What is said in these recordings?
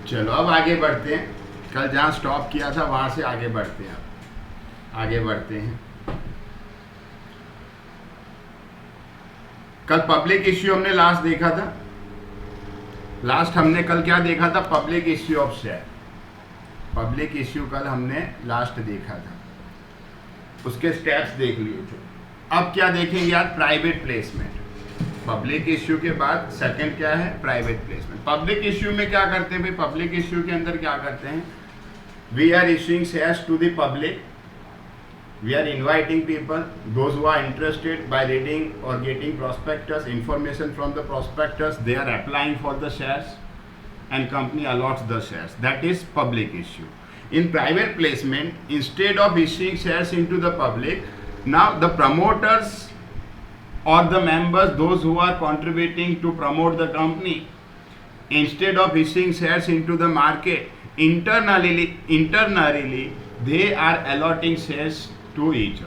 चलो अब आगे बढ़ते हैं, कल जहाँ स्टॉप किया था वहाँ से आगे बढ़ते हैं। अब आगे बढ़ते हैं। कल पब्लिक इश्यू हमने लास्ट देखा था। लास्ट हमने कल क्या देखा था? Public issue of share. Public issue कल हमने लास्ट देखा था, उसके स्टेप्स देख लिए थे। अब क्या देखेंगे आज? Private placement. पब्लिक इश्यू के बाद सेकंड क्या है? Private placement. पब्लिक इश्यू में क्या करते हैं भाई? पब्लिक इश्यू के अंदर क्या करते हैं? We are issuing shares to the public, we are inviting people, those who are interested, by reading or getting prospectus, information from the prospectus, they are applying for the shares and company allots the shares. That is public issue. In private placement, instead of issuing shares into the public, now the promoters or the members, those who are contributing to promote the company, instead of issuing shares into the market, internally they are allotting shares to each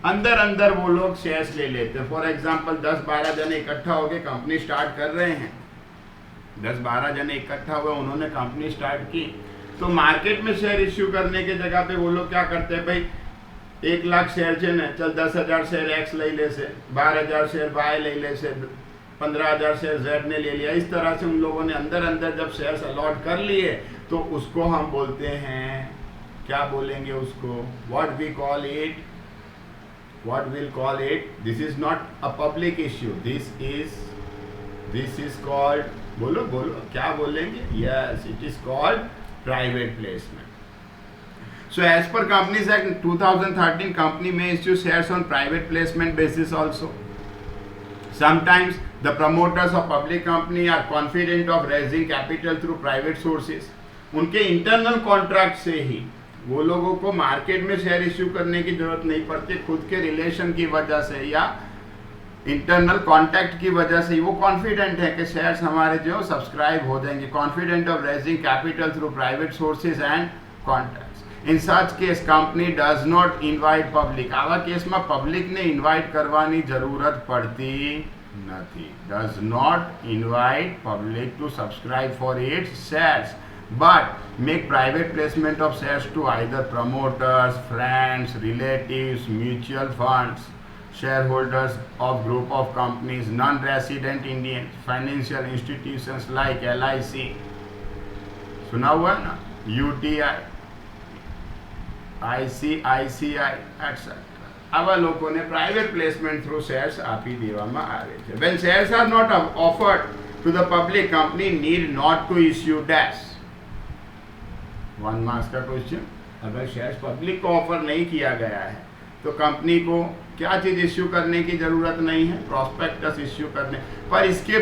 other. अंदर वो लोग shares ले लेते हैं। For example 10-12 जने इकट्ठा होकर company start कर रहे हैं। 10-12 जने इकट्ठा हुए, उन्होंने कंपनी स्टार्ट की, तो मार्केट में शेयर इश्यू करने के जगह पे वो लोग क्या करते हैं भाई? 1 लाख शेयर है, चल 10,000 शेयर एक्स ले ले से, 12,000 शेयर वाई ले ले से, 15,000 शेयर जेड ने ले लिया। इस तरह से उन लोगों ने अंदर जब शेयर्स अलॉट कर लिए तो उसको हम बोलते हैं, क्या बोलेंगे उसको? What we call it? What will call it? This is not a public issue, this is called, बोलो क्या बोलेंगे? Yes, it is called private placement. So as per companies act 2013, company में issue shares on private placement basis also. Sometimes the promoters of public company are confident of raising capital through private sources. उनके internal contract से ही वो लोगों को market में share issue करने की जरूरत नहीं पड़ती। खुद के रिलेशन की वजह से या इंटरनल कॉन्टैक्ट की वजह से वो कॉन्फिडेंट है कि शेयर्स हमारे जो सब्सक्राइब हो जाएंगे। Confident of raising capital through private sources and contacts. In such case company does not invite public. आवा केस में पब्लिक ने इन्वाइट करवानी जरूरत पड़ती नहीं। Does not invite public to subscribe for its shares, but make private placement of shares to either promoters, friends, relatives, mutual funds, shareholders of group of companies, non-resident Indians, financial institutions like LIC, सुना हुआ है ना, UTI, ICICI, etc. આવા લોકોને private placement through shares આપી દેવામાં આવે છે. When shares are not offered to the public, company need not to issue dash. 1 marks का क्वेश्चन। अगर शेयर्स पब्लिक को ऑफर नहीं किया गया है तो कंपनी को क्या चीज इश्यू करने की जरूरत नहीं है? प्रॉस्पेक्टस इश्यू करने। पर इसके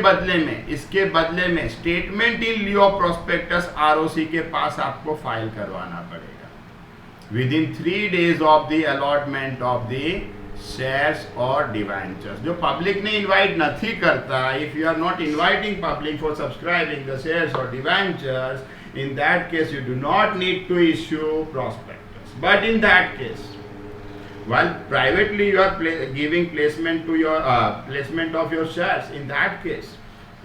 बदले में statement in lieu of prospectus ROC के पास आपको फाइल करवाना पड़ेगा within 3 days of the allotment of the shares और डिवेंचर्स। जो पब्लिक ने इन्वाइट नहीं करता, if you are not inviting public for subscribing the shares और debentures, in that case you do not need to issue prospectus. But in that case, while privately you are giving placement to your placement of your shares, in that case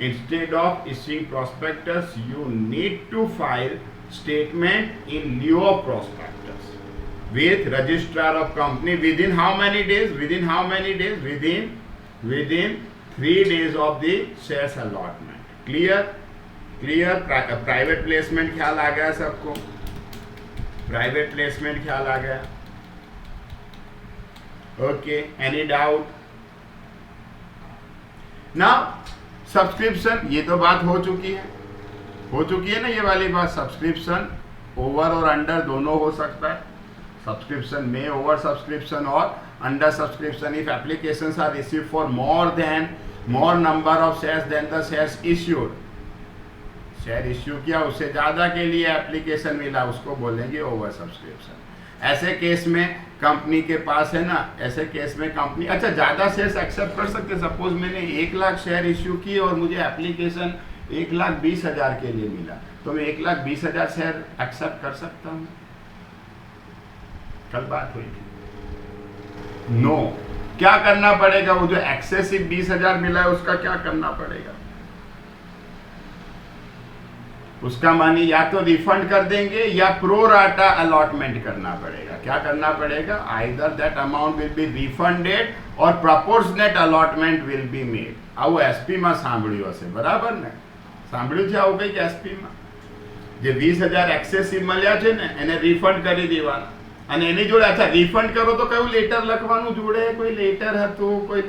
instead of issuing prospectus you need to file statement in lieu of prospectus with registrar of company within how many days? Within 3 days of the shares allotment. Clear? Private placement ख्याल आ गया सबको? Private placement ख्याल आ गया? Okay, any doubt? Now subscription, ये तो बात हो चुकी है ना, ये वाली बात। सब्सक्रिप्शन ओवर और अंडर दोनों हो सकता है। सब्सक्रिप्शन में ओवर सब्सक्रिप्शन और under subscription if applications are received for more number of shares than the shares issued. Share issue किया, उससे ज़्यादा के लिए एप्लीकेशन मिला, उसको बोलेंगे ओवर सब्सक्रिप्शन। ऐसे केस में कंपनी के पास है ना, ऐसे केस में कंपनी अच्छा ज़्यादा शेयर्स एक्सेप्ट कर सकते। सपोज मैंने 1 लाख शेयर इश्यू की और मुझे एप्लीकेशन 1,20,000 के लिए मिला, तो मैं 1,20,000 शेयर एक्सेप्ट कर सकता हूँ? कल बात हुई थी। नो। क्या करना पड़ेगा? वो जो एक्सेसिव 20,000 मिला है उसका क्या करना पड़ेगा? उसका मनी या तो रिफंड कर देंगे या प्रो राटा अलॉटमेंट करना पड़ेगा। क्या करना पड़ेगा? Either that amount will be refunded और proportionate allotment will be made. આવું એસપીમાં સાંભળ્યું હશે, બરાબર ને? સાંભળ્યું છે આવું કંઈક એસપીમાં? જે 20,000 એક્સેસિવ મળ્યા છે ને એને રિફંડ કરી દેવાના, અને એની જોડે અચ્છા રિફંડ કરો તો કયું લેટર લખવાનું જોડે? કોઈ લેટર હતું, કયું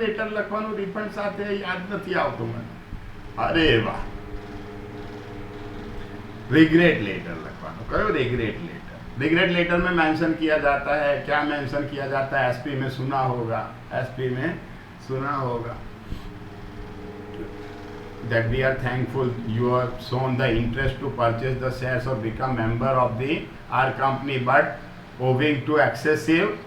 લેટર લખવાનું રિફંડ સાથે? યાદ નથી આવતું મને। અરે વાહ, रिग्रेट लेटर लखवाना। कयो रिग्रेट लेटर? रिग्रेट लेटर में मेंशन किया जाता है, क्या मेंशन किया जाता है? एसपी में सुना होगा, that we are thankful you have shown the interest to purchase the shares or become member of our company, but owing to excessive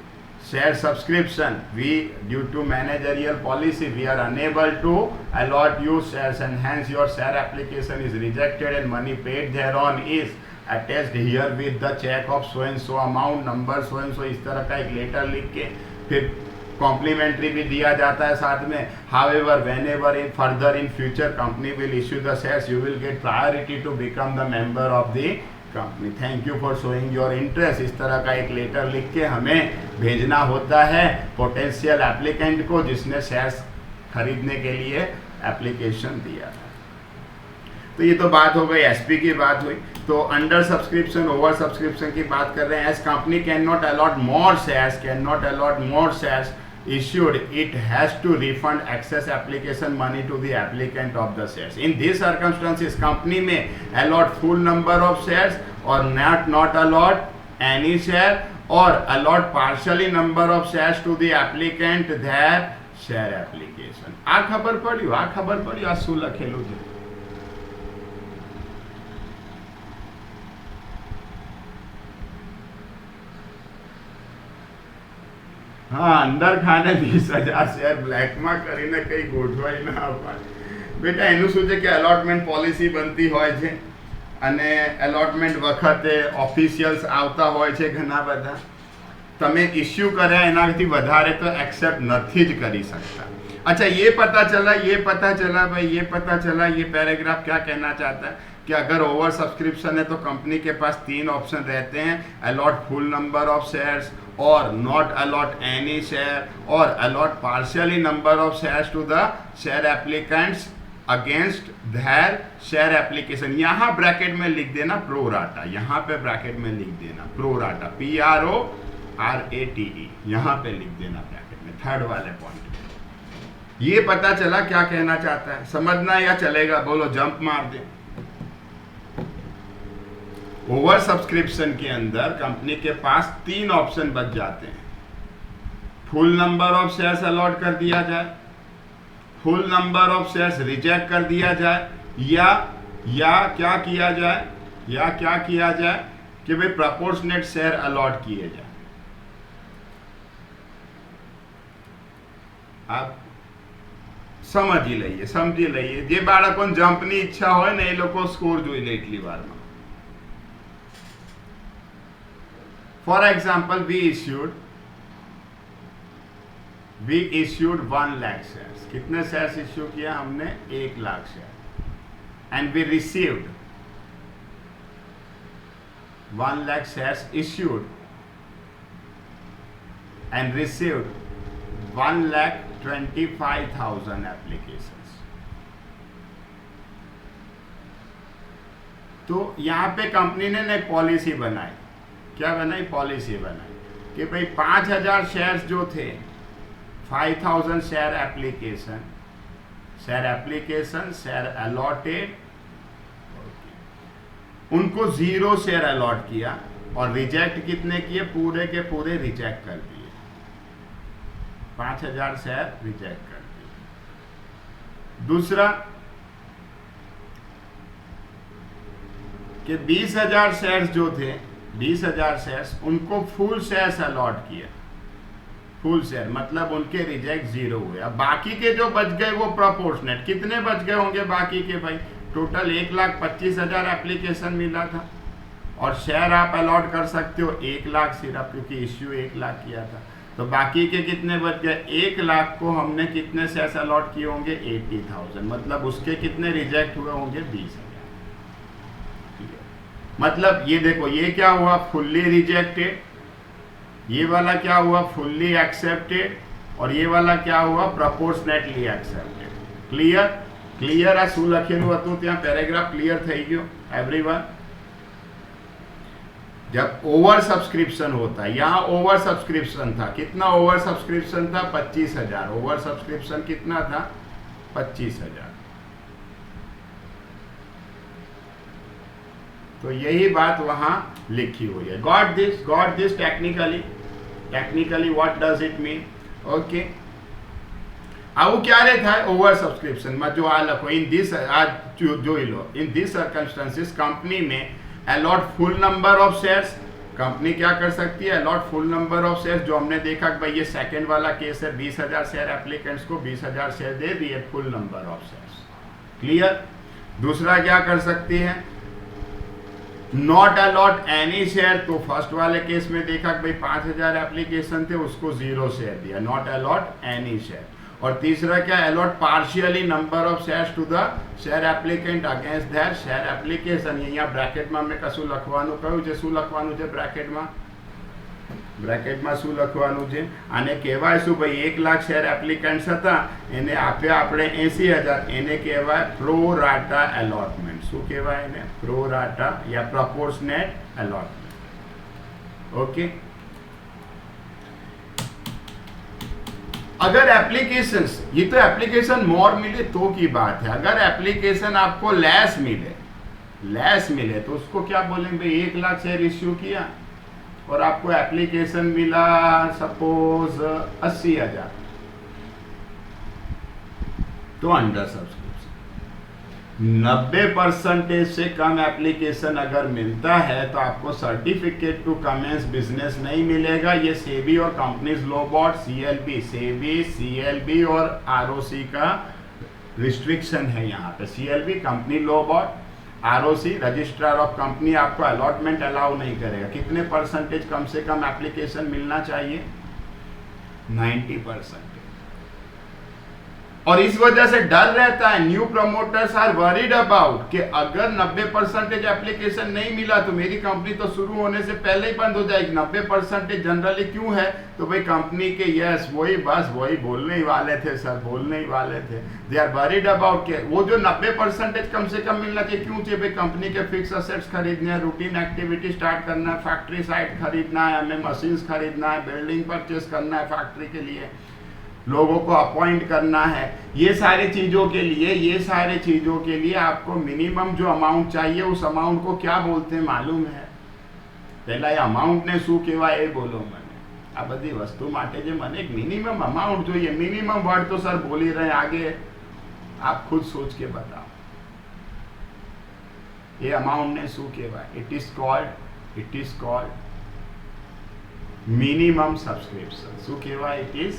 share subscription, we due to managerial policy we are unable to allot you shares, and hence your share application is rejected and money paid thereon is attached here with the check of so and so amount, number so and so। इस तरह का एक letter लिख के फिर complementary भी दिया जाता है साथ में। However whenever in further in future company will issue the shares, you will get priority to become the member of the company. Thank you for showing your interest. इस तरह का एक लेटर लिख के हमें भेजना होता है पोटेंशियल एप्लीकेंट को जिसने शेयर्स खरीदने के लिए एप्लीकेशन दिया था। तो ये तो बात हो गई, एसपी की बात हुई। तो अंडर सब्सक्रिप्शन, ओवर सब्सक्रिप्शन की बात कर रहे हैं। As company can not allot more shares issued, it has to refund excess application money to the applicant of the shares. In these circumstances, company may allot full number of shares or not allot any share, or allot partially number of shares to the applicant their share application। આ ખબર પડી? આ શું લખેલું છે? हाँ, अंदर खाने 20,000 शेयर ब्लैक में કરીને કઈ ગોઠવાઈ ના અપાય બેટા। એનું શું છે કે અલોટમેન્ટ પોલિસી બનતી હોય છે અને અલોટમેન્ટ વખતે ઓફિશિયલ્સ આવતા હોય છે ઘણા બધા। તમે ઇશ્યુ કર્યા એનાથી વધારે તો એક્સેપ્ટ નથી જ કરી सकता। अच्छा, ये पता चला ये पैराग्राफ क्या कहना चाहता है कि अगर ओवर सब्सक्रिप्शन है तो कंपनी के पास 3 ऑप्शन रहते हैं, allot full number of shares, और नॉट अलॉट एनी शेयर, और allot partially number of shares to the share applicants against their share application. यहाँ ब्रैकेट में लिख देना प्रो राटा, यहाँ पे ब्रैकेट में लिख देना प्रो राटा, PRORATE, यहाँ पे लिख देना ब्रैकेट में, थर्ड वाले पॉइंट। ये पता चला क्या कहना चाहता है? समझना या चलेगा? बोलो, जंप मार दे। ओवर सब्सक्रिप्शन के अंदर कंपनी के पास 3 ऑप्शन बच जाते हैं। Full number of shares allot कर दिया जाए, full number of shares reject कर दिया जाए, या क्या किया जाए कि भाई प्रोपोर्शनेट शेयर अलॉट किए जाए। आप સમજી લઈએ જે બાળકોને જમ્પની ઈચ્છા હોય ને એ લોકો સ્કોર જોઈ લે એટલી વારમાં। For example, we issued 1 lakh shares। कितने शेयर्स इश्यू किया हमने? 1 lakh share. And we received 1 lakh shares issued and received 1,25,000 applications। तो यहाँ पे कंपनी ने एक पॉलिसी बनाई। क्या बनाई? पॉलिसी बनाई कि भाई 5,000 शेयर्स जो थे, 5,000 शेयर एप्लीकेशन शेयर अलॉटेड, उनको 0 शेयर अलॉट किया, और रिजेक्ट कितने किए? पूरे के पूरे रिजेक्ट कर दिए। 5,000 शेयर रिजेक्ट कर दिए। दूसरा कि 20,000 शेयर्स जो थे, 20,000 शेयर्स, उनको फुल शेयर्स अलॉट किया। फुल शेयर मतलब उनके रिजेक्ट 0 हुए। अब बाकी के जो बच गए वो प्रोपोर्शनेट। कितने बच गए होंगे बाकी के भाई? टोटल 1,25,000 एप्लीकेशन मिला था, और शेयर आप अलॉट कर सकते हो 1 लाख सिर्फ, क्योंकि इश्यू 1 लाख किया था। तो बाकी के कितने बच गए? 1 लाख को हमने कितने शेयर्स अलॉट किए होंगे? 80,000। मतलब उसके कितने रिजेक्ट हुए होंगे? 20,000। मतलब ये देखो, ये क्या हुआ, फुल्ली रिजेक्टेड, ये वाला क्या हुआ, फुल्ली एक्सेप्टेड, और ये वाला क्या हुआ, प्रोपोर्शनेटली एक्सेप्टेड। क्लियर? क्लियर आ શું લખેલું હતું ત્યાં? પેરેગ્રાફ ક્લિયર થઈ ગયો एवरीवन? जब ओवर सब्सक्रिप्शन होता है, यहाँ ओवर सब्सक्रिप्शन था, कितना ओवर सब्सक्रिप्शन था, 25,000। ओवर सब्सक्रिप्शन कितना था, 25,000। तो यही बात वहां लिखी हुई है। Got this technically what does it mean? Okay, આવું ક્યારે થાય? ઓવર સબસ્ક્રિપ્શનમાં જો આ લખો, ઇન ધીસ આ જોઈ લો, ઇન ધીસ સર્કમસ્ટાન્સીસ कंपनी में allot full number of shares, company क्या कर सकती है, allot full number of shares. जो हमने देखा कि भाई ये सेकंड वाला केस है, 20,000 शेयर एप्लीकेंट्स को 20,000 शेयर दे दिए, full number of shares. Clear? दूसरा क्या कर सकती है, नॉट अलॉट एनी शेयर। तो फर्स्ट वाले केस में देखा कि भाई 5,000 एप्लीकेशन थे, उसको 0 शेयर दिया, नॉट अलॉट एनी शेयर। और तीसरा क्या, allot partially number of shares to the share applicant against their share application. અહીંયા બ્રેકેટમાં મેં કશું લખવાનું કહ્યું છે, શું લખવાનું છે બ્રેકેટમાં? બ્રેકેટમાં શું લખવાનું છે? આને કહેવાય શું ભાઈ, 1,00,000 શેર એપ્લિકેન્ટ્સ હતા, એને આપ્યા આપણે 80,000, એને કહેવાય પ્રો રાટા એલોટમેન્ટ। શું કહેવાય એને? પ્રો રાટા या प्रोपोर्शनेट एलॉटमेंट। ओके, अगर एप्लीकेशंस, ये तो एप्लीकेशन मोर मिले तो की बात है। अगर एप्लीकेशन आपको लेस मिले तो उसको क्या बोलेंगे भाई, 1,00,000 शेयर इश्यू किया और आपको एप्लीकेशन मिला सपोज 80,000, तो अंडर सब्सक्रिप्शन। 90% से कम एप्लीकेशन अगर मिलता है तो आपको सर्टिफिकेट टू कमेंस बिजनेस नहीं मिलेगा। ये सेबी और companies law board, CLB, SEBI, CLB और आरओसी का रिस्ट्रिक्शन है यहाँ पे। CLB company law board, ROC registrar of company आपको अलॉटमेंट अलाउ नहीं करेगा। कितने परसेंटेज कम से कम एप्लीकेशन मिलना चाहिए? 90%। और इस वजह से डर रहता है, new promoters are worried about कि अगर 90% एप्लीकेशन नहीं मिला तो मेरी कंपनी तो शुरू होने से पहले ही बंद हो जाएगी। 90% जनरली क्यों है? तो भाई कंपनी के यस वही बस वही बोलने ही वाले थे सर, बोलने ही वाले थे। दे आर वरीड अबाउट के वो जो 90% कम से कम मिलना चाहिए। क्यों चाहिए भाई? कंपनी के फिक्स असेट्स खरीदने हैं, रूटीन एक्टिविटी स्टार्ट करना है, फैक्ट्री साइट खरीदना है, हमें मशीन्स खरीदना है, बिल्डिंग परचेस करना है फैक्ट्री के लिए, लोगों को अपॉइंट करना है। ये सारी चीज़ों के लिए आपको मिनिमम जो अमाउंट चाहिए, उस अमाउंट को क्या बोलते हैं मालूम है? पहला ये अमाउंट ने શું કહેવાય એ બોલો મને। આ બધી વસ્તુ માટે જે મને એક મિનિમમ અમાઉન્ટ જોઈએ, મિનિમમ વર્ડ તો સર બોલી रहे, आगे आप खुद सोच के बताओ ये अमाउंट ने શું કહેવાય? It is called minimum subscription. શું કહેવાય? It is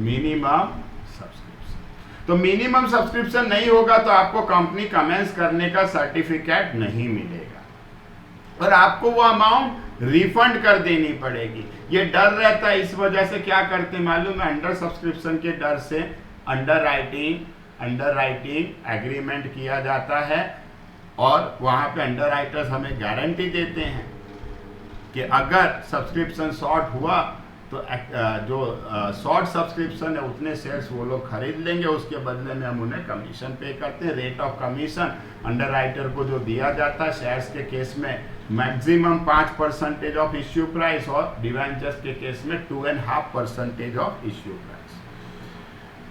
minimum subscription. तो मिनिमम सब्सक्रिप्शन नहीं होगा तो आपको कंपनी कमेंस करने का सर्टिफिकेट नहीं मिलेगा और आपको वो अमाउंट रिफंड कर देनी पड़ेगी। ये डर रहता है, इस वजह से क्या करते मालूम है? अंडर सब्सक्रिप्शन के डर से अंडर राइटिंग एग्रीमेंट किया जाता है और वहां पे अंडर राइटर्स हमें गारंटी देते हैं कि अगर सब्सक्रिप्शन शॉर्ट हुआ तो जो शॉर्ट सब्सक्रिप्शन है उतने शेयर्स वो लोग खरीद लेंगे, उसके बदले में हम उन्हें कमीशन पे करते हैं। Rate of commission under writer को जो दिया जाता है शेयर्स के केस में मैक्सिमम 5% ऑफ इश्यू प्राइस और डिवेंचर्स के केस में 2.5% ऑफ इश्यू प्राइस।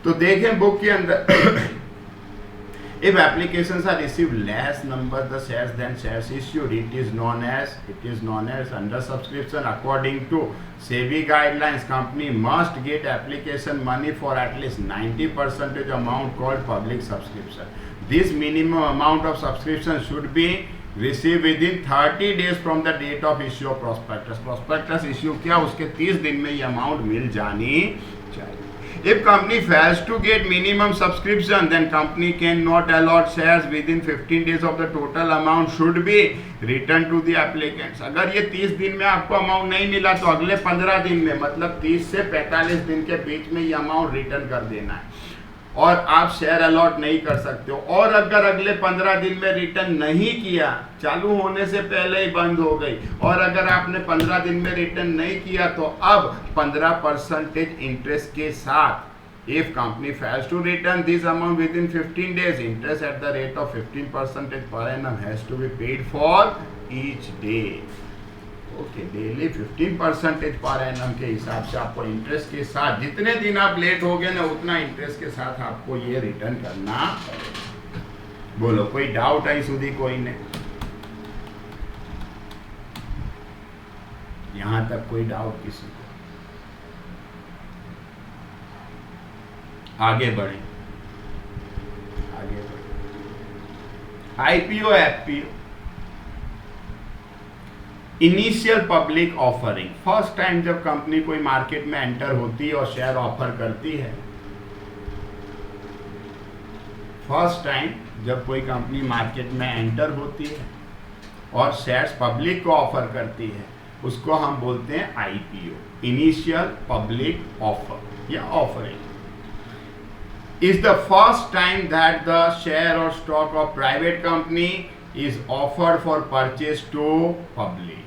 तो देखें बुक के अंदर if applications are received less number the shares than shares issued, it is known as under subscription. According to SEBI guidelines, company must get application money for at least 90% amount called public subscription. This minimum amount of subscription should be received within 30 days from the date of issue of prospectus issue किया उसके 30 दिन में ये amount मिल जानी चाहिए। If company fails to get minimum subscription, then company cannot allot shares within 15 days of the total amount should be returned to the applicants. अगर ये 30 दिन में आपको अमाउंट नहीं मिला तो अगले 15 दिन में, मतलब 30 से 45 दिन के बीच में ये अमाउंट रिटर्न कर देना है। और आप शेयर अलॉट नहीं कर सकते हो, और अगर अगले 15 दिन में रिटर्न नहीं किया, चालू होने से पहले ही बंद हो गई, और अगर आपने 15 दिन में रिटर्न नहीं किया तो अब 15% इंटरेस्ट के साथ, if company fails to return this amount within 15 days, interest at the rate of 15% per annum has to be paid for each day. Okay, daily 15% per annum के हिसाब से आपको इंटरेस्ट के साथ, जितने दिन आप लेट हो गए ना उतना इंटरेस्ट के साथ आपको ये रिटर्न करना पड़ेगा। बोलो, कोई डाउट आई सुधी कोई ने? यहां तक कोई डाउट किसी को? आगे बढ़े, आगे बढ़े। IPO, FPO, initial public offering, first time जब कंपनी कोई मार्केट में एंटर होती है और शेयर ऑफर करती है, फर्स्ट टाइम जब कोई कंपनी मार्केट में एंटर होती है और शेयर्स पब्लिक को ऑफर करती है, उसको हम बोलते हैं आईपीओ, इनिशियल पब्लिक ऑफर या offering. Is the first time that the share और stock of private company is offered for purchase to public.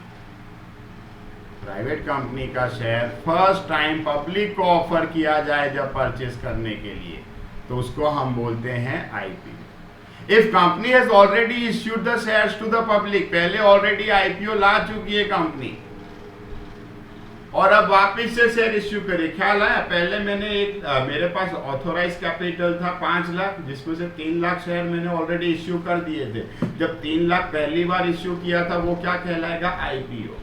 Private company का शेयर फर्स्ट टाइम पब्लिक को ऑफर किया जाए जब परचेज करने के लिए, तो उसको हम बोलते हैं IPO. If company has already issued the shares to the public, पहले ऑलरेडी आईपीओ ला चुकी है कंपनी और अब वापस से शेयर इश्यू करे। ख्याल आया? पहले मैंने मेरे पास ऑथोराइज कैपिटल था 5 लाख, जिसमें से 3 लाख शेयर मैंने ऑलरेडी इश्यू कर दिए थे। जब 3 लाख पहली बार इश्यू किया था वो क्या कहलाएगा? आईपीओ।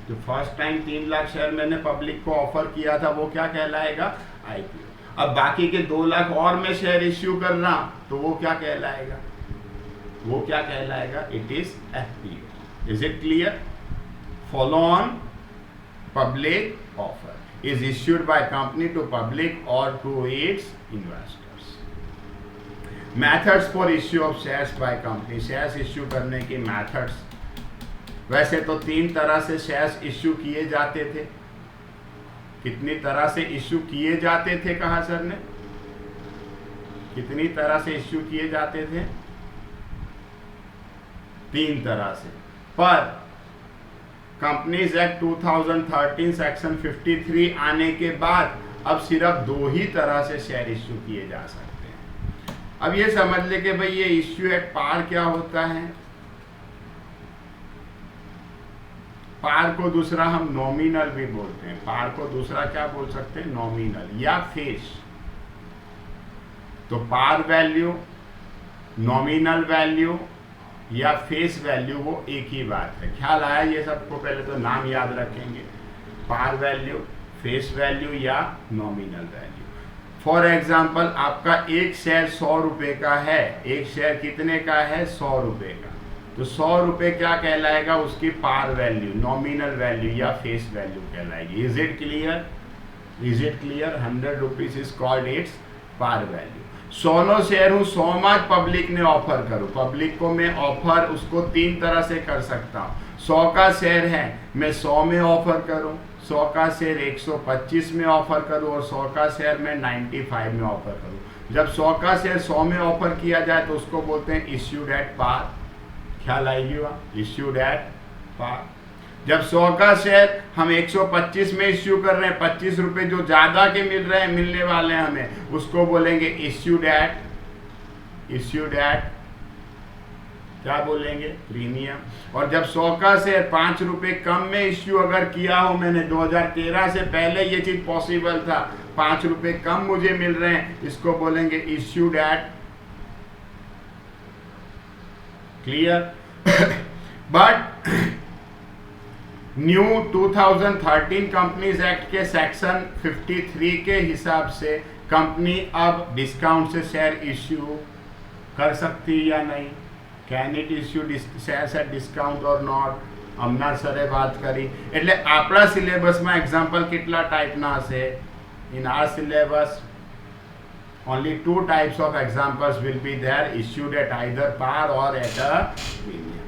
जो फर्स्ट टाइम 3 लाख शेयर मैंने पब्लिक को ऑफर किया था वो क्या कहलाएगा? आईपीओ। अब बाकी के 2 लाख और मैं शेयर इश्यू कर रहा तो वो क्या कहलाएगा? वो क्या कहलाएगा? It is FPO. Is it clear? Follow on. Public offer is issued by company to public or to its investors. Methods for issue of shares by company. Shares issue करने की methods, वैसे तो 3 तरह से शेयर्स इश्यू किए जाते थे। कितनी तरह से इश्यू किए जाते थे? कहा सर ने, कितनी तरह से इश्यू किए जाते थे? 3 तरह से। पर कंपनीज एक्ट 2013 सेक्शन 53 आने के बाद अब सिर्फ 2 ही तरह से शेयर इश्यू किए जा सकते हैं। अब ये समझ ले कि भाई ये इश्यू एट पार क्या होता है। पार को दूसरा हम नॉमिनल भी बोलते हैं। पार को दूसरा क्या बोल सकते हैं? नॉमिनल या फेस। तो पार वैल्यू, नॉमिनल वैल्यू या फेस वैल्यू वो एक ही बात है। ख्याल आया? ये सबको पहले तो नाम याद रखेंगे, पार वैल्यू, फेस वैल्यू या नॉमिनल वैल्यू। फॉर एग्जाम्पल, आपका एक शेयर 100 रुपए का है। एक शेयर कितने का है? 100 रुपए का। तो 100 रुपए क्या कहलाएगा? उसकी पार वैल्यू, नॉमिनल वैल्यू या फेस वैल्यू कहलाएगी। Is it clear? Is it clear? 100 rupees is called its par value. 100 share हूँ, 100 आज पब्लिक ने ऑफर करूँ। पब्लिक को मैं ऑफर उसको 3 तरह से कर सकता हूँ। 100 का शेयर है, मैं 100 में ऑफर करूँ, 100 का शेयर 125 में ऑफर करूँ और 100 का शेयर मैं 95 में ऑफर करूँ। जब 100 का शेयर 100 में ऑफर किया जाए तो उसको बोलते हैं इश्यूड एट पार। ख्याल आएगी? वहाँ इश्यूड एट पार। जब 100 का शेयर हम 125 में इश्यू कर रहे हैं, 25 रुपए जो ज्यादा के मिल रहे हैं, मिलने वाले हैं हमें, उसको बोलेंगे इश्यूड एट क्या बोलेंगे? प्रीमियम। और जब 100 का शेयर 5 रुपए कम में इश्यू अगर किया हो मैंने, 2013 से पहले ये चीज पॉसिबल था, 5 रुपए कम मुझे मिल रहे हैं, इसको बोलेंगे issued at. Clear? But new 2013 companies act के सेक्शन 53 के हिसाब से कंपनी अब डिस्काउंट से शेयर इश्यू कर सकती है या नहीं? Can it issue shares at discount और नॉट? અમના સરે વાત કરી। એટલે આપણા સિલેબસમાં એક્ઝામ્પલ કેટલા ટાઈપના છે? In our syllabus only 2 types of examples will be there, issued at either par or at a premium.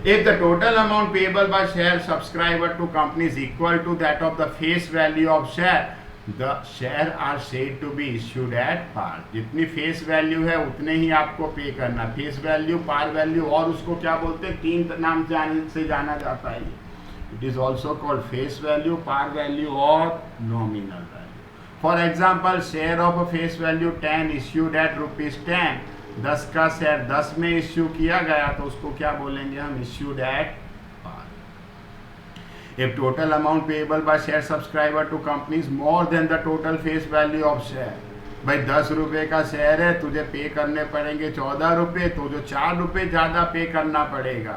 If the total amount payable by share subscriber to company is equal to that of the face value of share, the share are said to be issued at par. जितनी face value है उतने ही आपको पे करना। Face value, par value और उसको क्या बोलते हैं, 3 नाम से जाना जाता है। It is also called face value, par value और nominal value. For example, share of face value 10 issued at ₹10। 10 का शेयर 10 में इश्यू किया गया तो उसको क्या बोलेंगे हम, issued at par. If total amount payable by share subscriber to company is more than the total face value of share, भाई 10 रुपए का शेयर है, तुझे पे करने पड़ेंगे 14 रुपए, तो जो 4 रुपए ज्यादा पे करना पड़ेगा,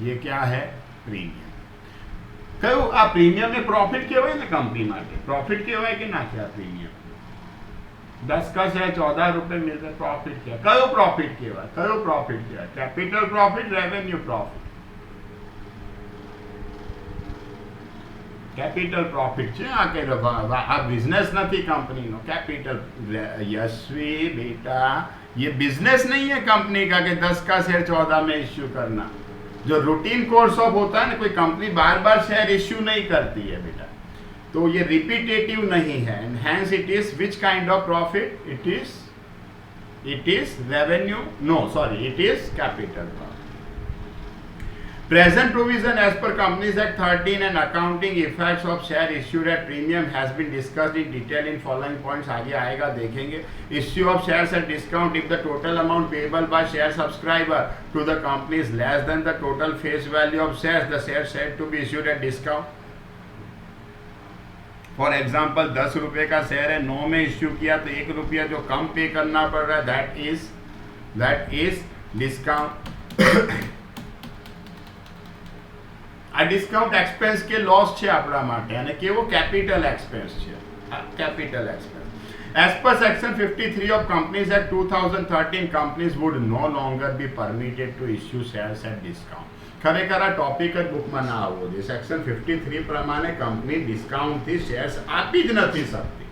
ये क्या है, प्रीमियम। कहो आ प्रीमियम ने प्रॉफिट केवाय ने कंपनी માટે प्रॉफिट केवाय કે ના क्या प्रीमियम 10 का शेयर 14 रुपए मिल रहा, प्रॉफिट क्या, कयो प्रॉफिट केवाय, कयो प्रॉफिट क्या, capital profit, revenue profit. Capital profit છે આ કે આ બિઝનેસ નથી કંપનીનો, કેપિટલ। यशवी बेटा, ये बिजनेस नहीं है कंपनी का कि 10 का शेयर 14 में इश्यू करना। जो रूटीन कोर्स ऑफ होता है ना, कोई कंपनी बार बार शेयर इश्यू नहीं करती है बेटा, तो ये रिपीटेटिव नहीं है। Hence it is which kind of profit, it is revenue, no sorry, it is capital profit. Present provision as per Companies Act 13 and accounting effects of share issued at premium has been discussed in detail in following points। आगे आएगा देखेंगे। Issue of shares at discount if the total amount payable by share subscriber to the company is less than the total face value of shares, the shares said to be issued at discount। For example 10 रुपए का share है, 9 में issue किया तो 1 रुपया जो कम पे करना पड़ रहा है, दैट इज डिस्काउंट। આ ડિસ્કાઉન્ટ એક્સપેન્સ કે લોસ છે આપણા માટે, અને કેવો કેપિટલ એક્સપેન્સ છે, capital expense. As per section 53 of companies act 2013 companies would no longer be permitted to issue shares at discount. ખરેખર આ ટોપિક જ બુકમાં ના આવવો જોઈએ। સેક્શન 53 પ્રમાણે કંપની ડિસ્કાઉન્ટથી શેર્સ આપી જ નથી શકતી।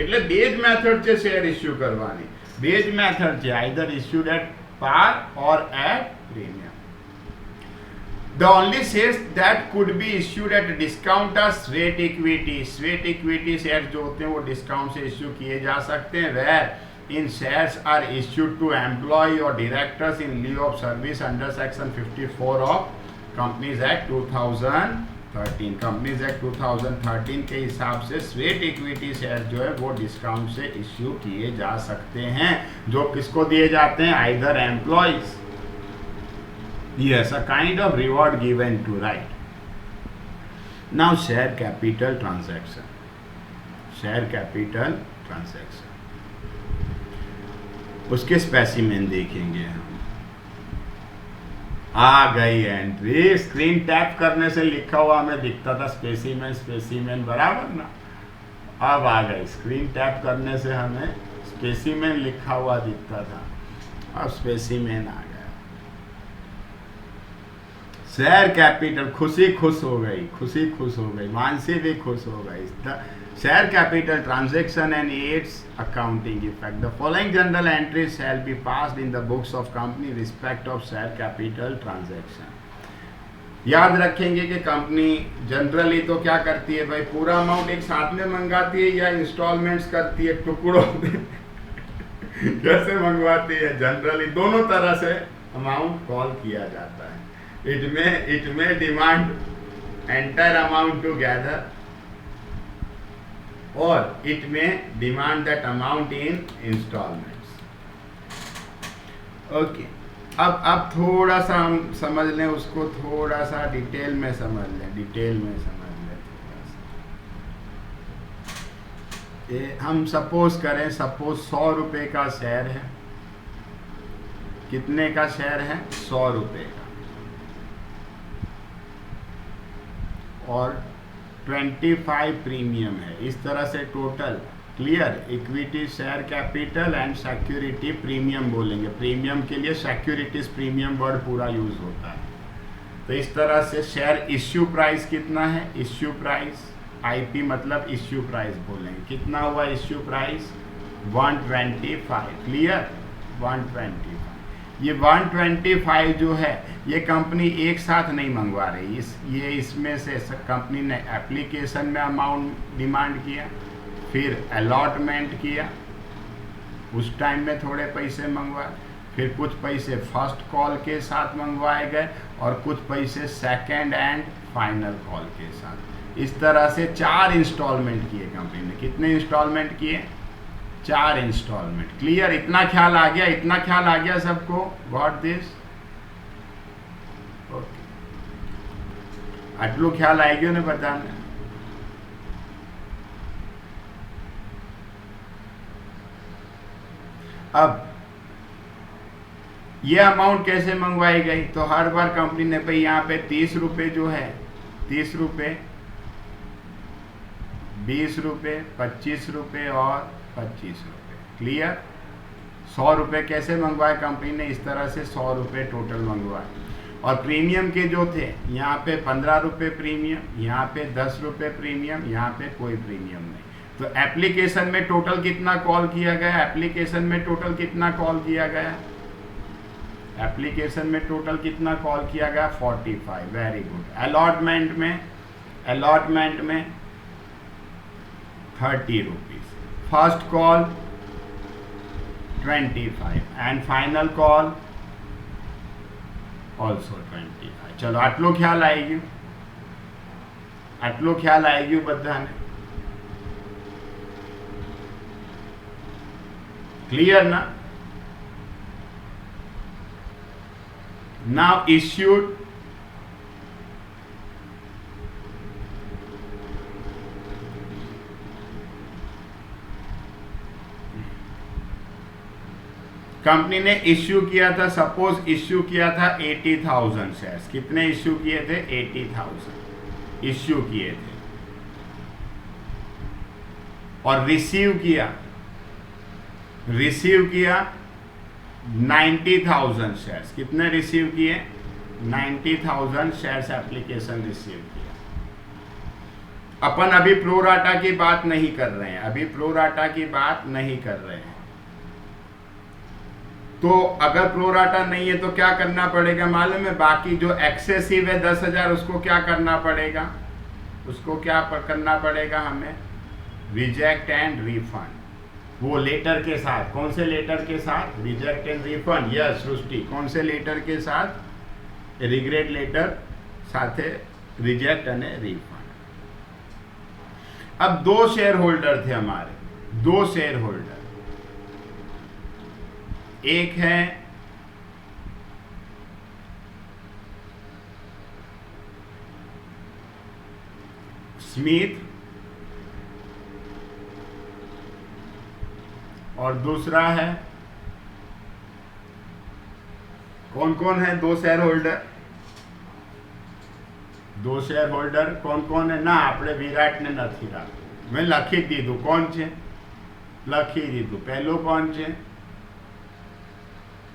એટલે બે જ મેથડ છે શેર ઇશ્યુ કરવાની, બે જ મેથડ છે, either issued at par or at premium. The only shares that could be issued at discount are sweat equity। sweat equity shares जो होते हैं वो डिस्काउंट से इश्यू किए जा सकते हैं। where in shares are issued to employee or directors in lieu of service under section 54 of Companies Act 2013। Companies Act 2013 के हिसाब से स्वेट इक्विटी शेयर जो है वो डिस्काउंट से इश्यू किए जा सकते हैं। जो किसको दिए जाते हैं, either employees, yes, a kind of reward given to, right? Now share capital transaction, share capital transaction, उसके स्पेसिमेन देखेंगे हम। आ गई एंट्री, स्क्रीन टैप करने से लिखा हुआ हमें दिखता था स्पेसिमेन, स्पेसिमेन बराबर ना। अब आ गई, स्क्रीन टैप करने से हमें स्पेसिमेन लिखा हुआ दिखता था, अब स्पेसिमेन आ गया। शेयर कैपिटल, खुशी खुश हो गई, खुशी खुश हो गई, मानसी भी खुश हो गई। Share capital transaction and it's accounting effect. The following general entries shall be passed in the books of company respect of share capital transaction. याद रखेंगे कि कंपनी जनरली तो क्या करती है भाई, पूरा अमाउंट एक साथ में मंगाती है या इंस्टॉलमेंट्स करती है, टुकड़ों में कैसे मंगवाती है, जनरली दोनों तरह से अमाउंट कॉल किया जाता है। it may demand entire amount together or it may demand that amount in installments। okay, अब थोड़ा सा हम समझ लें उसको, थोड़ा सा डिटेल में समझ लें, थोड़ा सा। हम सपोज करें, सपोज 100 रुपए का शेयर है। कितने का शेयर है, 100 रुपए का, और 25 प्रीमियम है। इस तरह से total clear, equity, share capital and security premium बोलेंगे। प्रीमियम के लिए सिक्योरिटीज प्रीमियम वर्ड पूरा यूज होता है। तो इस तरह से शेयर इश्यू प्राइस कितना है, इश्यू प्राइस, आईपी मतलब इश्यू प्राइस बोलेंगे। कितना हुआ इश्यू प्राइस, 125, क्लियर, 125। ये 125 जो है ये कंपनी एक साथ नहीं मंगवा रही, ये इसमें से कंपनी ने एप्लीकेशन में अमाउंट डिमांड किया, फिर अलॉटमेंट किया, उस टाइम में थोड़े पैसे मंगवाए, फिर कुछ पैसे फर्स्ट कॉल के साथ मंगवाए गए और कुछ पैसे सेकंड एंड फाइनल कॉल के साथ। इस तरह से 4 इंस्टॉलमेंट किए कंपनी ने। कितने इंस्टॉलमेंट किए? 4 इंस्टॉलमेंट। क्लियर? इतना ख्याल आ गया? इतना ख्याल आ गया सबको? Got this? ओके, आटलू ख्याल आई गयो ने बताने? अब ये अमाउंट कैसे मंगवाई गई? तो हर बार कंपनी ने भाई यहाँ पे 30 रुपये जो है, 30 रुपये, 20 रुपये, 25 रुपये और 25 रुपये। क्लियर? 100 रुपये कैसे मंगवाए कंपनी ने? इस तरह से 100 रुपये टोटल मंगवाए। और प्रीमियम के जो थे, यहाँ पे 15 रुपये प्रीमियम, यहाँ पे 10 रुपये प्रीमियम, यहाँ पे कोई प्रीमियम नहीं। तो एप्लीकेशन में टोटल कितना कॉल किया गया? एप्लीकेशन में टोटल कितना कॉल किया गया? एप्लीकेशन में टोटल कितना कॉल किया गया? 45। Very good. अलॉटमेंट में 30 rupees. First call 25 and final call also 25। चलो आटलो ख्याल आएगी? आटलो ख्याल आएगी बधाने? क्लियर ना? Now issued कंपनी ने इश्यू किया था, सपोज इश्यू किया था 80,000 शेयर्स। कितने इश्यू किए थे? 80,000 इश्यू किए थे। और रिसीव किया 90,000 शेयर्स। कितने रिसीव किए? 90,000 शेयर्स एप्लीकेशन रिसीव किया। अपन अभी प्रोराटा की बात नहीं कर रहे हैं, अभी प्रोराटा की बात नहीं कर रहे हैं। तो अगर प्रोराटा नहीं है तो क्या करना पड़ेगा मालूम है? बाकी जो एक्सेसिव है 10,000 उसको क्या करना पड़ेगा? उसको क्या करना पड़ेगा हमें? Reject and refund. वो लेटर के साथ, कौन से लेटर के साथ? Reject and refund. यस सृष्टि, कौन से लेटर के साथ? रिग्रेट लेटर साथे रिजेक्ट एंड रिफंड। अब 2 शेयर होल्डर थे हमारे, 2 शेयर होल्डर। एक है स्मिथ और दूसरा है, कौन कौन है 2 शेयर होल्डर? 2 शेयर होल्डर कौन कौन है? ना આપણે વિરાટ ને નથી રાખ્યું, મેં લખી દીધું। કોણ છે? લખી દીધું। પહેલો કોણ છે?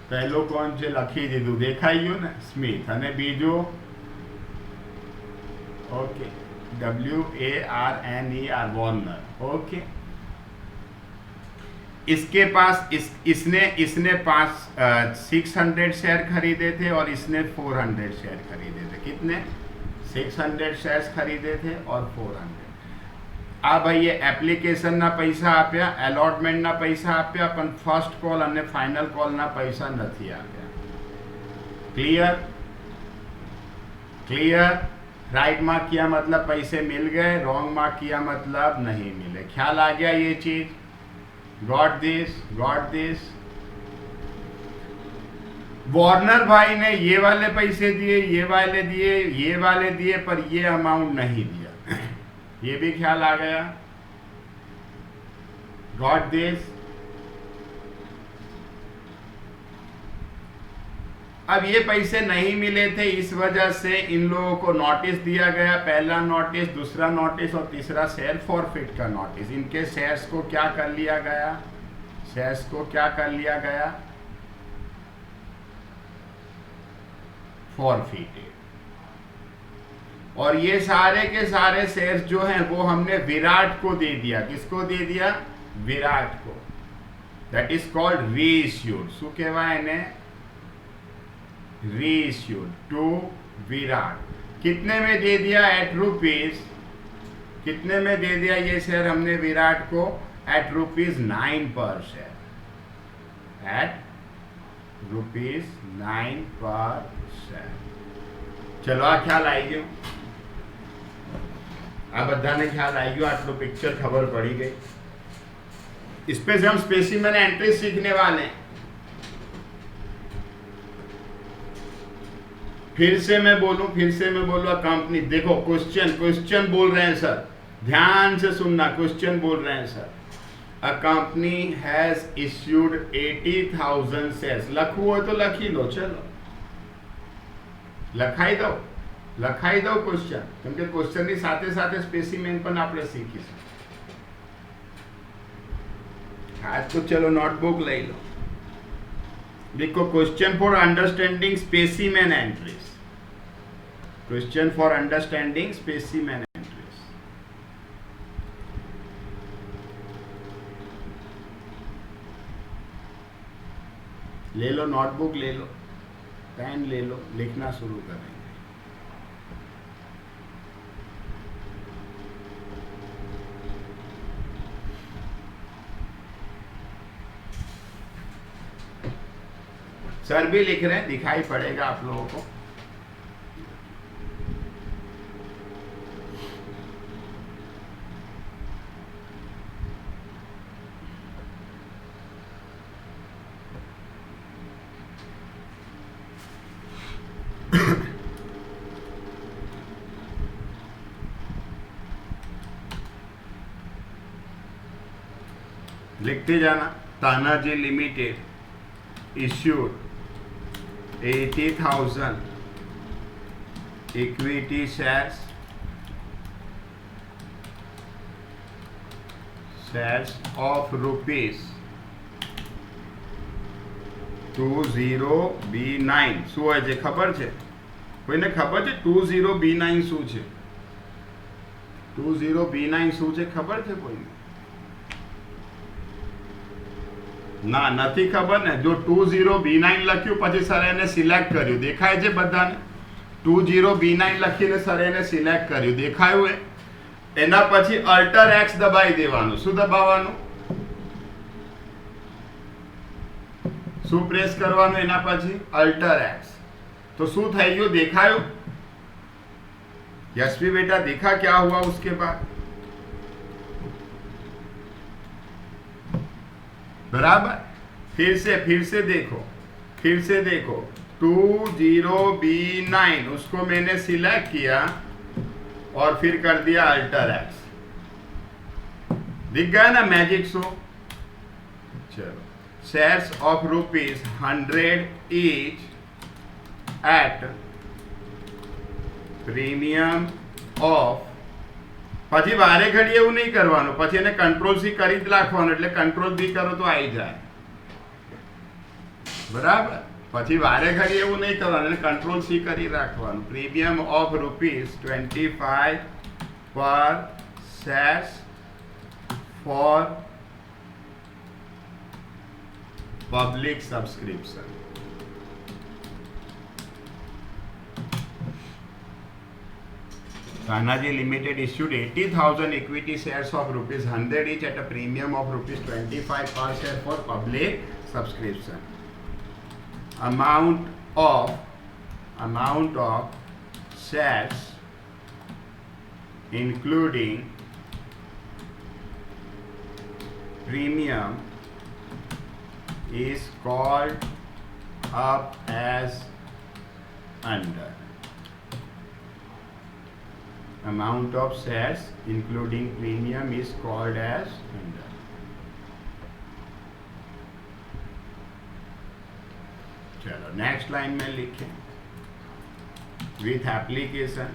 પહેલો કોણ છે? લખી દીધું। દેખાઈ ગયું ને? સ્મિથ। અને બીજો ઓકે WARNER વોર્નર। ओके, इसके पास इसने 600 शेयर खरीदे थे और इसने 400 शेयर खरीदे थे। कितने? 600 शेयर्स खरीदे थे और 400। आ भाई ये एप्लीकेशन ना पैसा आप्या, अलॉटमेंट ना पैसा आप्या, पण फर्स्ट कॉल और फाइनल कॉल ना पैसा नहीं आप्या। क्लियर? क्लियर? राइट मार्क किया मतलब पैसे मिल गए, रॉन्ग मार्क किया मतलब नहीं मिले। ख्याल आ गया ये चीज? Got this? Got this? Warner भाई ने ये वाले पैसे दिए, ये वाले दिए, ये वाले दिए, पर ये अमाउंट नहीं दिया। ये भी ख्याल आ गया? Got this? अब ये पैसे नहीं मिले थे, इस वजह से इन लोगों को नोटिस दिया गया। पहला नोटिस, दूसरा नोटिस और तीसरा शेयर फॉरफिट का नोटिस। इनके शेयर्स को क्या कर लिया गया? शेयर्स को क्या कर लिया गया? फॉरफिटेड। और ये सारे के सारे शेयर्स जो हैं वो हमने विराट को दे दिया। किसको दे दिया? विराट को। That is called reissued. શું કહેવાય એને? Reissued to Virat. कितने में दे दिया? एट रुपीज, कितने में दे दिया ये शेयर हमने विराट को? एट ₹9 पर शेयर, एट ₹9 पर शेयर। चलो आ ख्याल आई गयो, आ बधाने ख्याल आई गयो, आटलो पिक्चर खबर पड़ी गई। इस पे से हम स्पेसिमेन एंट्री सीखने वाले हैं। फिर से मैं बोलूं कंपनी, देखो क्वेश्चन बोल रहे हैं सर, ध्यान से सुनना, क्वेश्चन बोल रहे हैं sir. A company has issued 80,000 shares. Lakhu हो तो लखी लो, चलो લખાઈ દો ક્વેશ્ચન, કેમ કે ક્વેશ્ચનની સાથે સાથે સ્પેસિમેન પણ આપણે શીખીશું। आज तो चलो नोटबुक ले लो, देखो question for understanding specimen entries, question for understanding specimen entries. ले लो नोटबुक, ले लो पेन, ले लो, लिखना शुरू करेंगे। सर भी लिख रहे हैं, दिखाई पड़ेगा आप लोगों को। लिखते जाना। Tanaji limited issued 80,000 equity shares of ₹20B9। શું હોય છે ખબર છે? કોઈને ખબર છે 20B9 શું છે? 20B9 શું છે ખબર છે કોઈને? ના, નથી ખબર ને। જો 20B9 લખ્યું પછી સર એને સિલેક્ટ કર્યું, દેખાય છે બધાને? 20B9 લખીને સર એને સિલેક્ટ કર્યું, દેખાયું એ? એના પછી અલ્ટર એક્સ દબાઈ દેવાનું। શું દબાવવાનું? શું પ્રેસ કરવાનું એના પછી? Alter x. તો શું થઈ ગયું? દેખાયું? यशवी बेटा देखा क्या हुआ उसके बाद? बराबर। फिर से देखो 20B9 उसको मैंने सिलेक्ट किया और फिर कर दिया अल्टर एक्स। दिख गया ना मैजिक शो? चलो, shares of ₹100 each at premium of, પછી વારે ઘડી એવું નહીં કરવાનું, પછી એને કંટ્રોલ સી કરી જ રાખવાનું, એટલે કંટ્રોલ બી કરો તો આવી જાય, બરાબર? પછી વારે ઘડી એવું નહીં કરવાનું, એને કંટ્રોલ સી કરી રાખવાનું। Premium of ₹25 per shares for public subscription. Tanaji Limited issued 80,000 equity shares of ₹100 each at a premium of ₹25 per share for public subscription. Amount of shares including premium is called up as under. Amount of shares including premium is called as under. चलो next line में लिखें with application.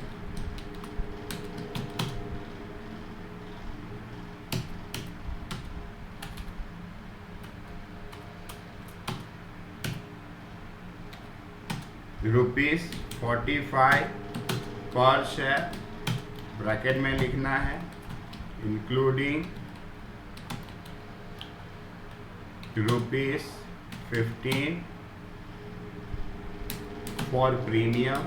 ₹45 पर share, bracket में लिखना है including ₹15 for premium,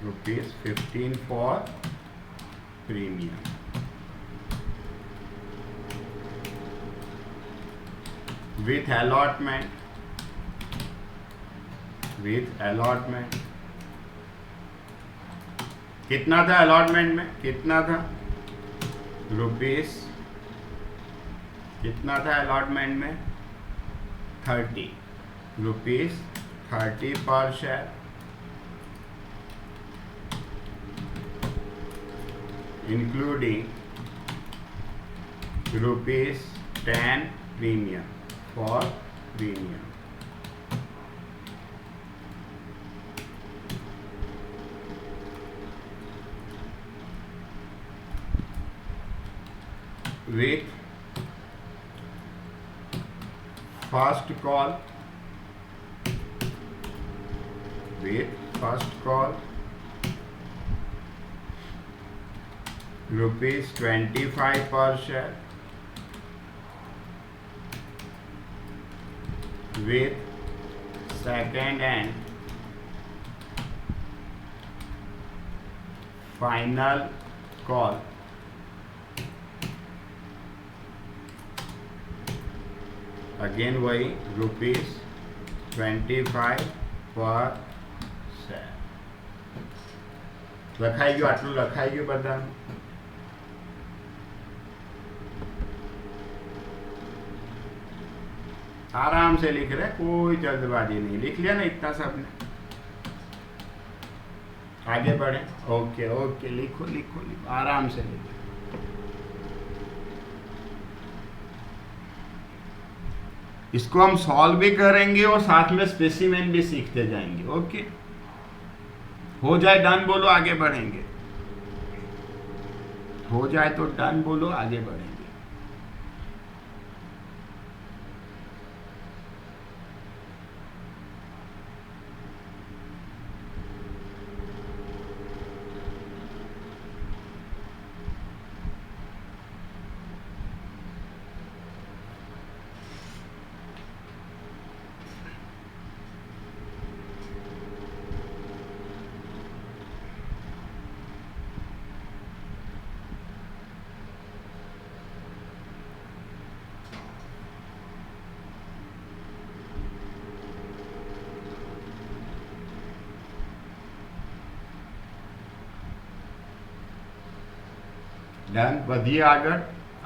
rupees 15 for premium. With allotment कितना था allotment में, कितना था रुपीस, कितना था अलॉटमेंट में 30 रुपीस 30 पर share, including rupees 10 premium for premium. With first call, rupees 25 per share, with second and final call again वही रुपीस 25 पर शेयर. લખાઈ ગયું, આટલું લખાઈ ગયું બધા. आराम से लिख रहे, कोई जल्दबाजी नहीं. लिख लिया ना इतना सबने, आगे बढ़े. ओके ओके, लिखो लिखो लिखो, आराम से लिखो. इसको हम सॉल्व भी करेंगे और साथ में स्पेसिमेन भी सीखते जाएंगे. ओके, हो जाए डन बोलो, आगे बढ़ेंगे. हो जाए तो डन बोलो, आगे बढ़ेंगे. डन, बढ़िए आगे.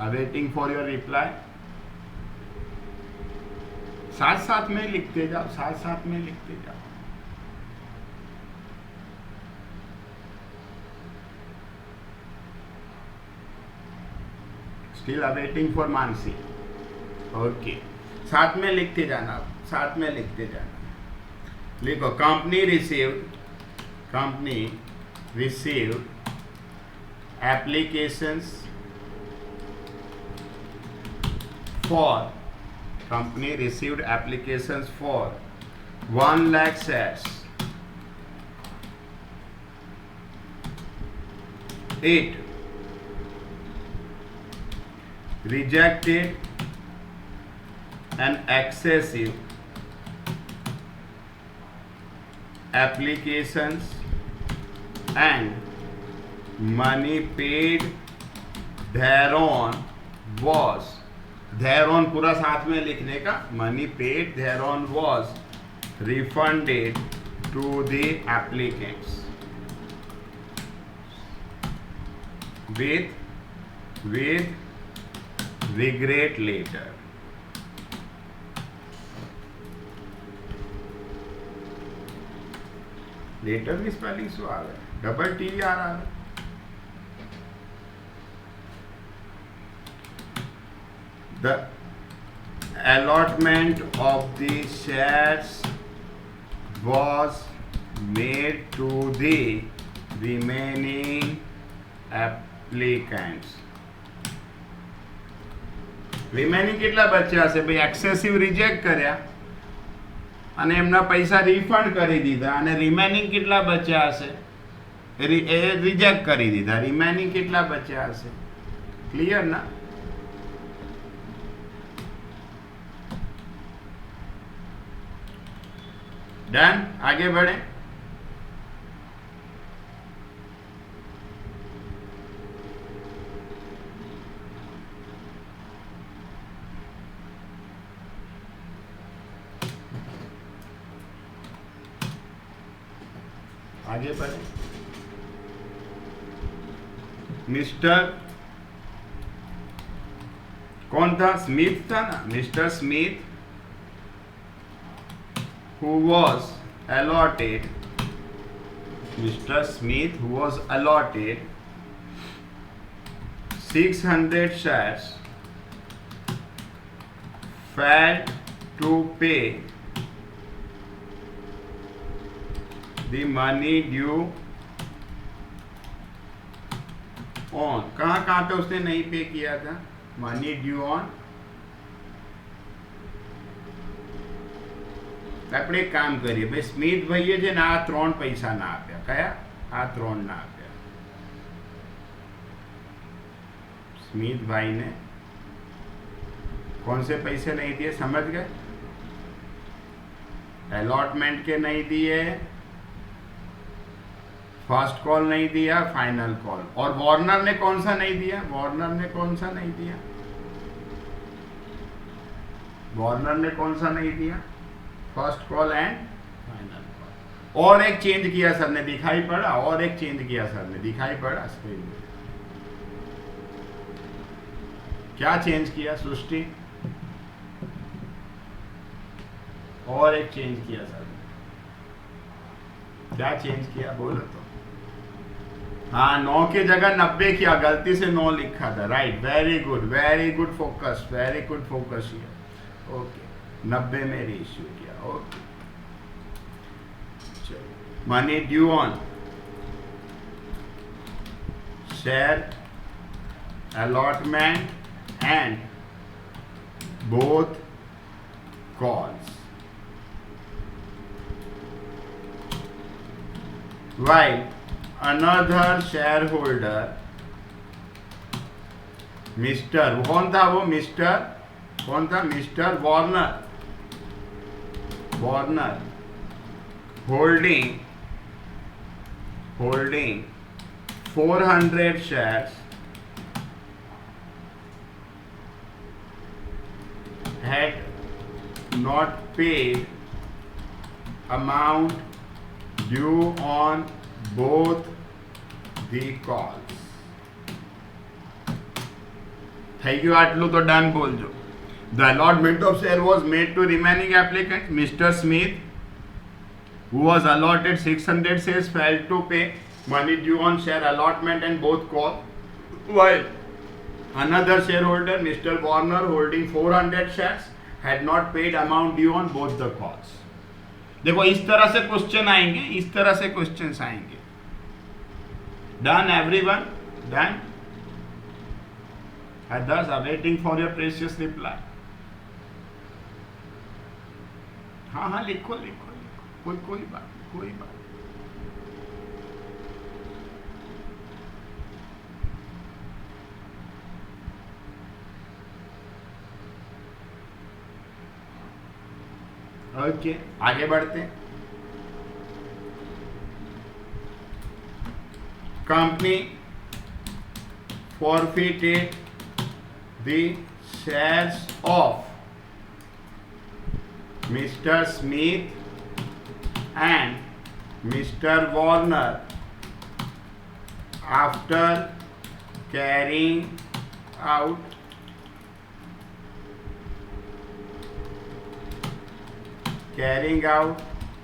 Awaiting for your reply. साथ साथ में लिखते जाओ, साथ साथ में लिखते जाओ. Still awaiting for Mansi. Okay, साथ में लिखते जाना, साथ में लिखते जाना. लिखो company received applications for 1 lakh shares. It rejected an excessive applications and money paid thereon was, thereon पूरा साथ में लिखने का. money paid thereon was refunded to the applicants with regret later. Letter की स्पेलिंग શું આવે? डबल टी आ रहा है. The allotment of the shares was made to the remaining applicants. Remaining કેટલા બચ્યા હશે ભાઈ? એક્સેસિવ રિજેક્ટ કર્યા અને એમના પૈસા રિફંડ કરી દીધા, અને રિમેનિંગ કેટલા બચ્યા હશે? એ રિજેક્ટ કરી દીધા. રિમેનિંગ કેટલા બચ્યા હશે? ક્લિયર ના? डन, आगे बढ़े। आगे बढ़े। मिस्टर कौन था? स्मिथ था ना, mister Smith who was allotted Mr. Smith who was allotted 600 shares failed to pay the money due on, कहाँ पे उसने नहीं पे किया था? Money due on. આપણે એક કામ કરીએ ભાઈ, સ્મિથ ભાઈએ છે ને આ 3 પૈસા ના આપ્યા, કયા? આ 3 ના આપ્યા। स्मिथ भाई ने कौन से पैसे नहीं दिए, समझ गए? अलॉटमेंट के नहीं दिए, फर्स्ट कॉल नहीं दिया, फाइनल कॉल। और वार्नर ने कौन सा नहीं दिया? वार्नर ने कौन सा नहीं दिया? वार्नर ने कौन सा नहीं दिया? First call and final call. और एक चेंज किया सर ने, दिखाई पड़ा? और एक चेंज किया सर ने, दिखाई पड़ा स्क्रीन में? क्या चेंज किया सृष्टि? और एक चेंज किया सर ने, क्या चेंज किया बोलो तो? हाँ, 9 की जगह 90 किया, गलती से 9 लिखा था। Right, very good focus, very good focus here. Okay, 90 में रीइश्यू किया। ओके, चलो। Money due on share allotment and both calls, while another shareholder mister कौन था? वो मिस्टर कौन था? Mister Warner holding 400 shares had not paid amount due on both the calls. થઈ ગયું આટલું તો ડન બોલજો। The allotment of share was made to remaining applicant Mr. Smith, who was allotted 600 shares, failed to pay money due on share allotment and both calls, while another shareholder Mr. Warner holding 400 shares had not paid amount due on both the calls। देखो इस तरह से question आएंगे, इस तरह से questions आएंगे। Done everyone? Done? Others are waiting for your precious reply। हाँ, लिखो, कोई बात। ओके, आगे बढ़ते हैं। Company forfeited the shares of Mr. Smith and Mr. Warner after carrying out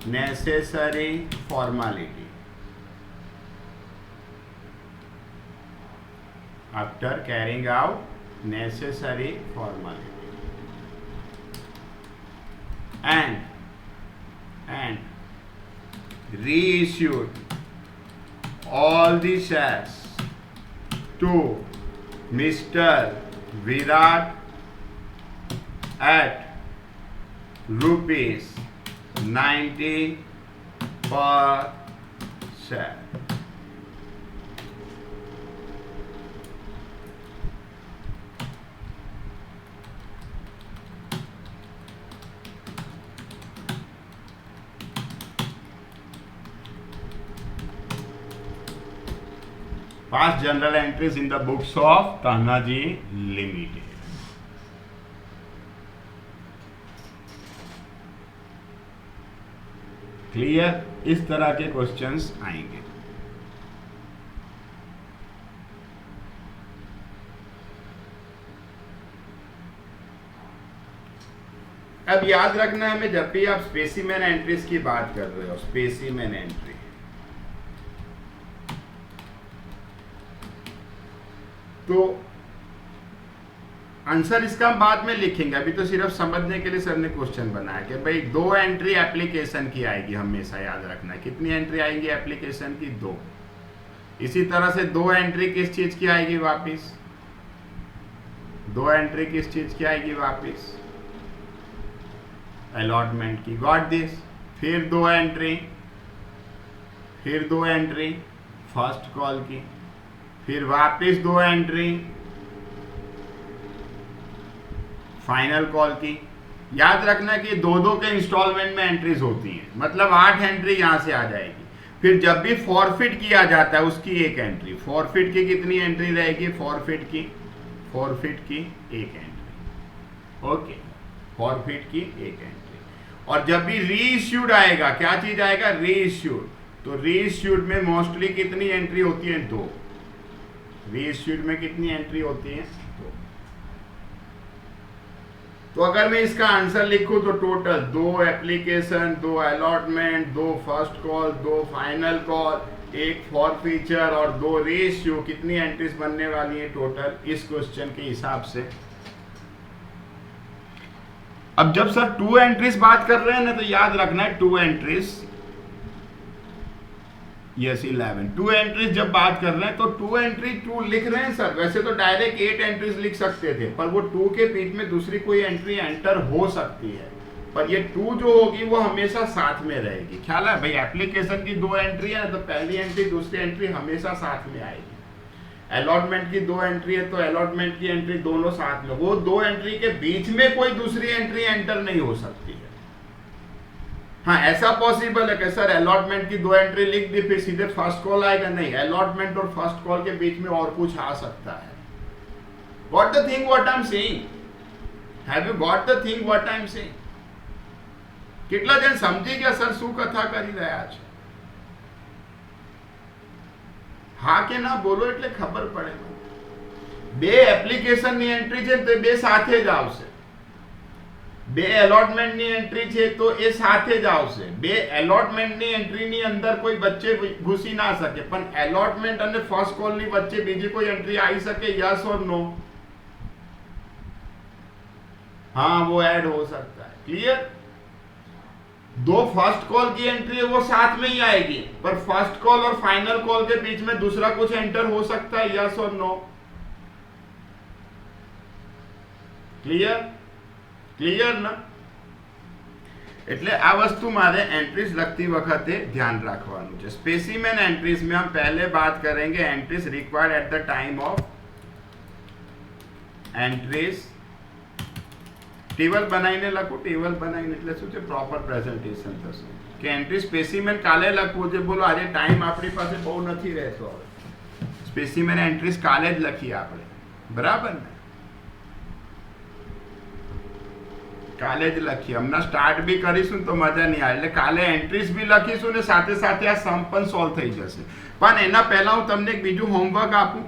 necessary formality। After carrying out necessary formality and reissued all the shares to Mr. Virat at ₹90 per share। Past journal entries in the books of Tanhaji Limited. Clear? इस तरह के questions आएंगे. अब याद रखना है, जब भी आप स्पेसिमेन एंट्रीज की बात कर रहे हो, स्पेसिमेन एंट्री, तो आंसर इसका हम बाद में लिखेंगे. अभी तो सिर्फ समझने के लिए सर ने क्वेश्चन बनाया कि भाई 2 एंट्री एप्लीकेशन की आएगी. हमेशा याद रखना है कितनी एंट्री आएंगी एप्लीकेशन की? 2. इसी तरह से 2 एंट्री किस चीज की आएगी वापिस? 2 एंट्री किस चीज की आएगी वापिस? अलॉटमेंट की. Got this? फिर 2 एंट्री फर्स्ट कॉल की. फिर वापिस 2 एंट्री फाइनल कॉल की. याद रखना कि 2-2 के इंस्टॉलमेंट में एंट्रीज होती हैं, मतलब 8 एंट्री यहां से आ जाएगी. फिर जब भी फॉरफिट किया जाता है उसकी 1 एंट्री. फॉरफिट की कितनी एंट्री रहेगी? फॉरफिट की 1 एंट्री. ओके, फॉरफिट की 1 एंट्री. और जब भी रीइश्यूड आएगा, क्या चीज आएगा? रीइश्यूड. तो रीइश्यूड में मोस्टली कितनी एंट्री होती है? 2. रीइश्यूड में कितनी एंट्री होती है? 2. तो अगर मैं इसका आंसर लिखूं तो total 2 application, 2 allotment, 2 first call, 2 final call, 1 forfeiture और 2 रीइश्यू, कितनी एंट्रीज बनने वाली है टोटल इस क्वेश्चन के हिसाब से? अब जब सर 2 एंट्रीज बात कर रहे हैं ना, तो याद रखना है 2 एंट्रीज, यस 11. 2 एंट्रीज जब बात कर रहे हैं तो 2 एंट्री 2 लिख रहे हैं सर. वैसे तो डायरेक्ट 8 एंट्रीज लिख सकते थे, पर वो 2 के बीच में दूसरी कोई एंट्री एंटर हो सकती है. पर ये 2 जो होगी वो हमेशा साथ में रहेगी. ख्याल है भाई? एप्लीकेशन की 2 एंट्री है तो पहली एंट्री दूसरी एंट्री हमेशा साथ में आएगी. अलॉटमेंट की 2 एंट्री है तो अलॉटमेंट की एंट्री दोनों साथ में. वो 2 एंट्री के बीच में कोई दूसरी एंट्री एंटर नहीं हो सकती है. हाँ, ऐसा पॉसिबल है कि सर अलॉटमेंट की 2 एंट्री लिख दी फिर सीधे फर्स्ट कॉल आएगा? नहीं, अलॉटमेंट और फर्स्ट कॉल के बीच में और कुछ आ सकता है. Got the thing what I am saying? Have you got the thing what I am saying? કેટલા જણ સમજી ગયા સર શું કથા કરી રહ્યા છે? હા કે ના બોલો એટલે ખબર પડે. 2 એપ્લિકેશનની એન્ટ્રી છે તો 2 સાથે જ આવશે. 2 એલોટમેન્ટની એન્ટ્રી છે તો એ સાથે જ આવશે. 2 એલોટમેન્ટની એન્ટ્રીની અંદર કોઈ વચ્ચે ઘૂસી ના શકે, પણ એલોટમેન્ટ અને ફર્સ્ટ કોલની વચ્ચે બીજી કોઈ એન્ટ્રી આવી શકે? यस और नो? हाँ, वो ऐड हो सकता है. क्लियर? 2 फर्स्ट कॉल की एंट्री है वो साथ में ही आएगी, पर फर्स्ट कॉल और फाइनल कॉल के बीच में दूसरा कुछ एंटर हो सकता है. यस और नो? क्लियर? क्लियर ना? એટલે આ વસ્તુ મારે एंट्रीज लगती वखते ध्यान રાખવાનું છે. स्पेसिमेन एंट्रीज में हम पहले बात करेंगे entries required at the time of entries. Table બનાવીને લખું. ટેબલ બનાવીને એટલે શું છે? પ્રોપર પ્રેઝન્ટેશન થશે કે એન્ટ્રી સ્પેસિમેન કાલે લખવું છે. બોલો આજે ટાઈમ આપણી પાસે બહુ નથી રહેતો. હવે સ્પેસિમેન એન્ટ્રીઝ કાલે જ લખીએ આપણે, બરાબર ને? કાલે જ લખીએ. હમણાં સ્ટાર્ટ બી કરીશું તો મજા નહીં આવે, એટલે કાલે એન્ટ્રીઝ બી લખીશું ને સાથે સાથે આ સમ પણ સોલ્વ થઈ જશે. પણ એના પહેલા હું તમને એક બીજું હોમવર્ક આપું.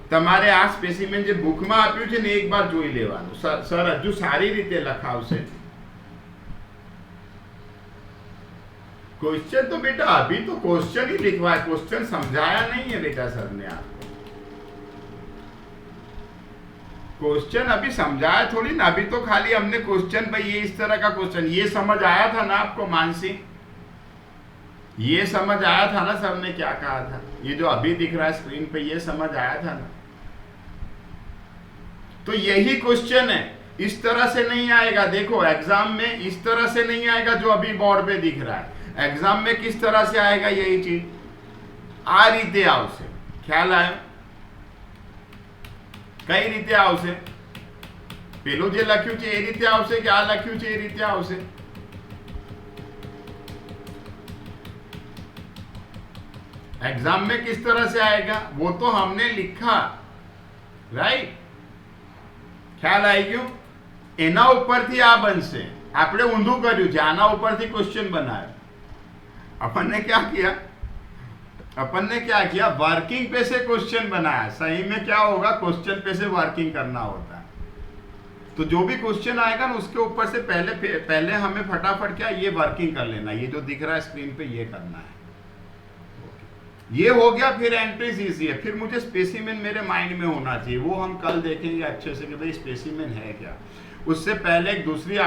તમારે આ સ્પેસિમેન જે બુકમાં આપ્યું છે ને એક વાર જોઈ લેવાનું. સર હજુ સારી રીતે લખાવશે. क्वेश्चन तो बेटा अभी तो क्वेश्चन ही लिखवा है, क्वेश्चन समझाया नहीं है बेटा सर ने आपको. क्वेश्चन अभी समझाया थोड़ी ना, अभी तो खाली हमने क्वेश्चन भाई ये इस तरह का क्वेश्चन, ये समझ आया था ना आपको मानसी? ये समझ आया था ना सर ने क्या कहा था? ये जो अभी दिख रहा है स्क्रीन पे ये समझ आया था ना? तो यही क्वेश्चन है, इस तरह से नहीं आएगा. देखो एग्जाम में इस तरह से नहीं आएगा जो अभी बोर्ड पे दिख रहा है. एग्जाम में किस तरह से आएगा यही चीज? आ रीते आवशे. ख्याल आयो? कई रीते आवशे? पेલું જે લખ્યું છે એ રીતે આવશે કે આ લખ્યું છે એ રીતે આવશે? एग्जाम में किस तरह से आएगा वो तो हमने लिखा, राइट? ખ્યાલ આવી ગયો? એના ઉપરથી આ બનશે. આપણે ઊંધું કર્યું છે, આના ઉપરથી ક્વેશ્ચન બનાવ્યો. अपन ने क्या किया, वर्किंग पे से क्वेश्चन बनाया. सही में क्या होगा, क्वेश्चन पे से वर्किंग करना होता है. तो जो भी क्वेश्चन आएगा ना उसके ऊपर से पहले हमें फटाफट क्या ये वर्किंग कर लेना. ये जो दिख रहा है स्क्रीन पे ये करना है. ये हो गया. फिर एंट्रीज इजी है. फिर मुझे स्पेसिमेन मेरे माइंड में होना चाहिए, वो हम कल देखेंगे अच्छे से कि भाई स्पेसिमेन है क्या. उससे पहले एक दूसरी